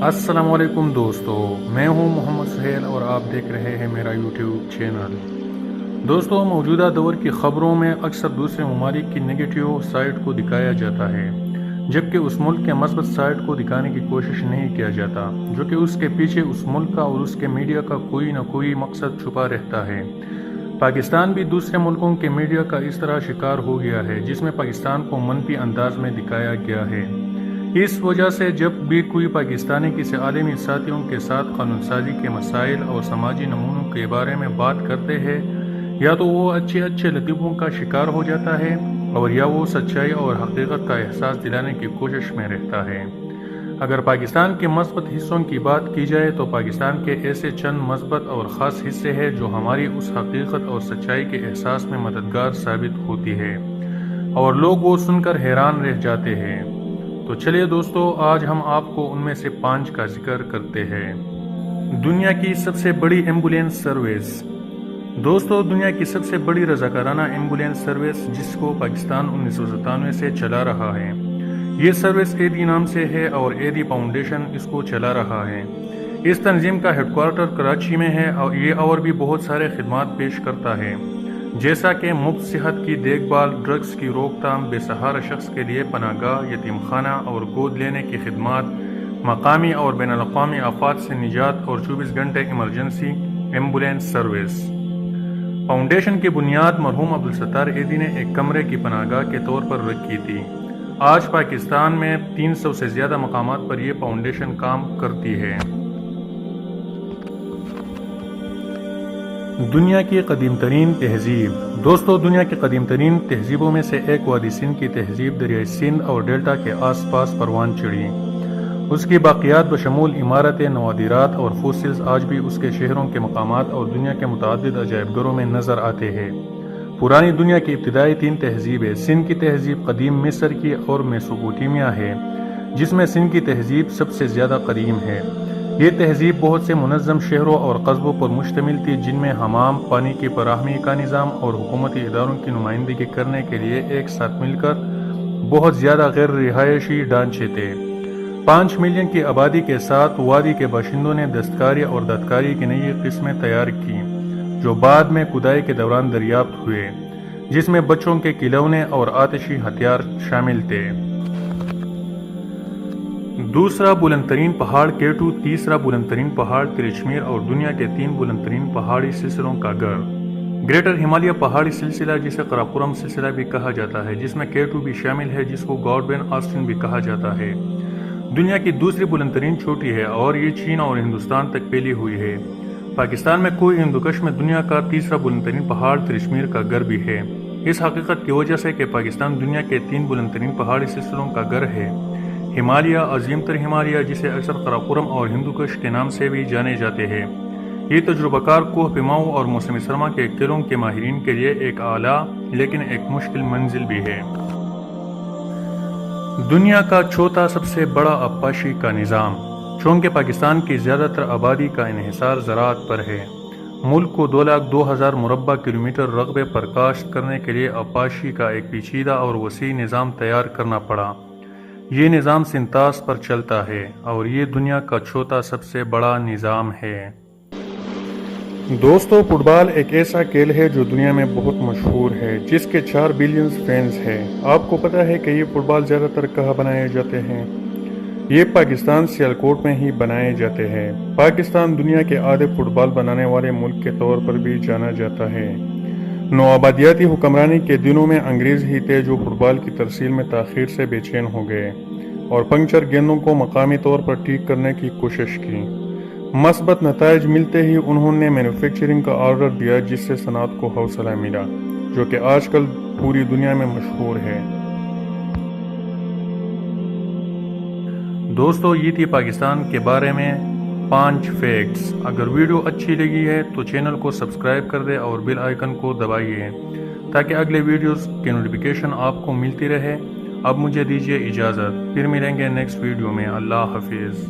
السلام علیکم دوستو، میں ہوں محمد سہیل اور آپ دیکھ رہے ہیں میرا یوٹیوب چینل۔ دوستو، موجودہ دور کی خبروں میں اکثر دوسرے ممالک کی نگیٹیو سائٹ کو دکھایا جاتا ہے، جبکہ اس ملک کے مثبت سائٹ کو دکھانے کی کوشش نہیں کیا جاتا، جو کہ اس کے پیچھے اس ملک کا اور اس کے میڈیا کا کوئی نہ کوئی مقصد چھپا رہتا ہے۔ پاکستان بھی دوسرے ملکوں کے میڈیا کا اس طرح شکار ہو گیا ہے، جس میں پاکستان کو منفی انداز میں دکھایا گیا ہے۔ اس وجہ سے جب بھی کوئی پاکستانی کسی عالمی ساتھیوں کے ساتھ قانون سازی کے مسائل اور سماجی نمونوں کے بارے میں بات کرتے ہیں، یا تو وہ اچھے لطیفوں کا شکار ہو جاتا ہے، اور یا وہ سچائی اور حقیقت کا احساس دلانے کی کوشش میں رہتا ہے۔ اگر پاکستان کے مثبت حصوں کی بات کی جائے تو پاکستان کے ایسے چند مثبت اور خاص حصے ہیں جو ہماری اس حقیقت اور سچائی کے احساس میں مددگار ثابت ہوتی ہے، اور لوگ وہ سن کر حیران رہ جاتے ہیں۔ تو چلیے دوستو، آج ہم آپ کو ان میں سے 5 کا ذکر کرتے ہیں۔ دنیا کی سب سے بڑی ایمبولینس سروس۔ دوستو، دنیا کی سب سے بڑی رضاکارانہ ایمبولینس سروس، جس کو پاکستان 1997 سے چلا رہا ہے، یہ سروس ایدی نام سے ہے اور ایدی فاؤنڈیشن اس کو چلا رہا ہے۔ اس تنظیم کا ہیڈ کوارٹر کراچی میں ہے اور یہ اور بھی بہت سارے خدمات پیش کرتا ہے، جیسا کہ مفت صحت کی دیکھ بھال، ڈرگز کی روک تھام، بے سہارا شخص کے لیے پناہ گاہ، یتیم خانہ اور گود لینے کی خدمات، مقامی اور بین الاقوامی آفات سے نجات اور 24 گھنٹے ایمرجنسی ایمبولینس سروس۔ فاؤنڈیشن کی بنیاد مرحوم عبدالستار ایدی نے ایک کمرے کی پناہ گاہ کے طور پر رکھی تھی۔ آج پاکستان میں 300 سے زیادہ مقامات پر یہ فاؤنڈیشن کام کرتی ہے۔ دنیا کی قدیم ترین تہذیب۔ دوستو، دنیا کی قدیم ترین تہذیبوں میں سے ایک وادی سندھ کی تہذیب دریائے سندھ اور ڈیلٹا کے آس پاس پروان چڑھی۔ اس کی باقیات بشمول عمارتیں، نوادرات اور فوسلز آج بھی اس کے شہروں کے مقامات اور دنیا کے متعدد عجائب گھروں میں نظر آتے ہیں۔ پرانی دنیا کی ابتدائی 3 تہذیبیں۔ سندھ کی تہذیب قدیم مصر کی اور میسوپوٹیمیا ہے، جس میں سندھ کی تہذیب سب سے زیادہ قدیم ہے۔ یہ تہذیب بہت سے منظم شہروں اور قصبوں پر مشتمل تھی، جن میں حمام، پانی کی فراہمی کا نظام اور حکومتی اداروں کی نمائندگی کرنے کے لیے ایک ساتھ مل کر بہت زیادہ غیر رہائشی ڈھانچے تھے۔ 5 ملین کی آبادی کے ساتھ وادی کے باشندوں نے دستکاری اور دھاتکاری کی نئی قسمیں تیار کی، جو بعد میں کھدائی کے دوران دریافت ہوئے، جس میں بچوں کے کھلونے اور آتشی ہتھیار شامل تھے۔ دوسرا بلند ترین پہاڑ کیٹو، تیسرا بلند ترین پہاڑ تریچمیر اور دنیا کے 3 بلند ترین پہاڑی سلسلوں کا گھر۔ گریٹر ہمالیہ پہاڑی سلسلہ، جسے قراقرم سلسلہ بھی کہا جاتا ہے، جس میں کیٹو بھی شامل ہے، جس کو گارڈوین آسٹن بھی کہا جاتا ہے، دنیا کی دوسری بلند ترین چوٹی ہے اور یہ چین اور ہندوستان تک پھیلی ہوئی ہے۔ پاکستان میں کوہ ہندوکش میں دنیا کا تیسرا بلند ترین پہاڑ تریچمیر کا گھر بھی ہے، اس حقیقت کی وجہ سے کہ پاکستان دنیا کے 3 بلند ترین پہاڑی سلسلوں کا گھر ہے۔ ہمالیہ، عظیم تر ہمالیہ، جسے اکثر قراقرم اور ہندوکش کے نام سے بھی جانے جاتے ہیں، یہ تجربہ کار کوہ پیماؤں اور موسم سرما کے قلعوں کے ماہرین کے لیے ایک اعلیٰ لیکن ایک مشکل منزل بھی ہے۔ دنیا کا چوتھا سب سے بڑا آبپاشی کا نظام۔ چونکہ پاکستان کی زیادہ تر آبادی کا انحصار زراعت پر ہے، ملک کو 2,02,000 مربع کلومیٹر رقبے پر کاشت کرنے کے لیے آبپاشی کا ایک پیچیدہ اور وسیع نظام تیار کرنا پڑا۔ یہ نظام سنتاس پر چلتا ہے اور یہ دنیا کا چوتھا سب سے بڑا نظام ہے۔ دوستو، فٹ بال ایک ایسا کھیل ہے جو دنیا میں بہت مشہور ہے، جس کے 4 بلین فینز ہیں۔ آپ کو پتہ ہے کہ یہ فٹ بال زیادہ تر کہاں بنائے جاتے ہیں؟ یہ پاکستان سیالکوٹ میں ہی بنائے جاتے ہیں۔ پاکستان دنیا کے آدھے فٹ بال بنانے والے ملک کے طور پر بھی جانا جاتا ہے۔ نوآبادیاتی حکمرانی کے دنوں میں انگریز ہی تھے جو فٹ بال کی ترسیل میں تاخیر سے بے چین ہو گئے اور پنکچر گیندوں کو مقامی طور پر ٹھیک کرنے کی کوشش کی۔ مثبت نتائج ملتے ہی انہوں نے مینوفیکچرنگ کا آرڈر دیا، جس سے صنعت کو حوصلہ ملا، جو کہ آج کل پوری دنیا میں مشہور ہے۔ دوستو، یہ تھی پاکستان کے بارے میں 5 فیکٹس۔ اگر ویڈیو اچھی لگی ہے تو چینل کو سبسکرائب کر دیں اور بیل آئیکن کو دبائیے تاکہ اگلے ویڈیوز کی نوٹیفیکیشن آپ کو ملتی رہے۔ اب مجھے دیجیے اجازت، پھر ملیں گے نیکسٹ ویڈیو میں۔ اللہ حافظ۔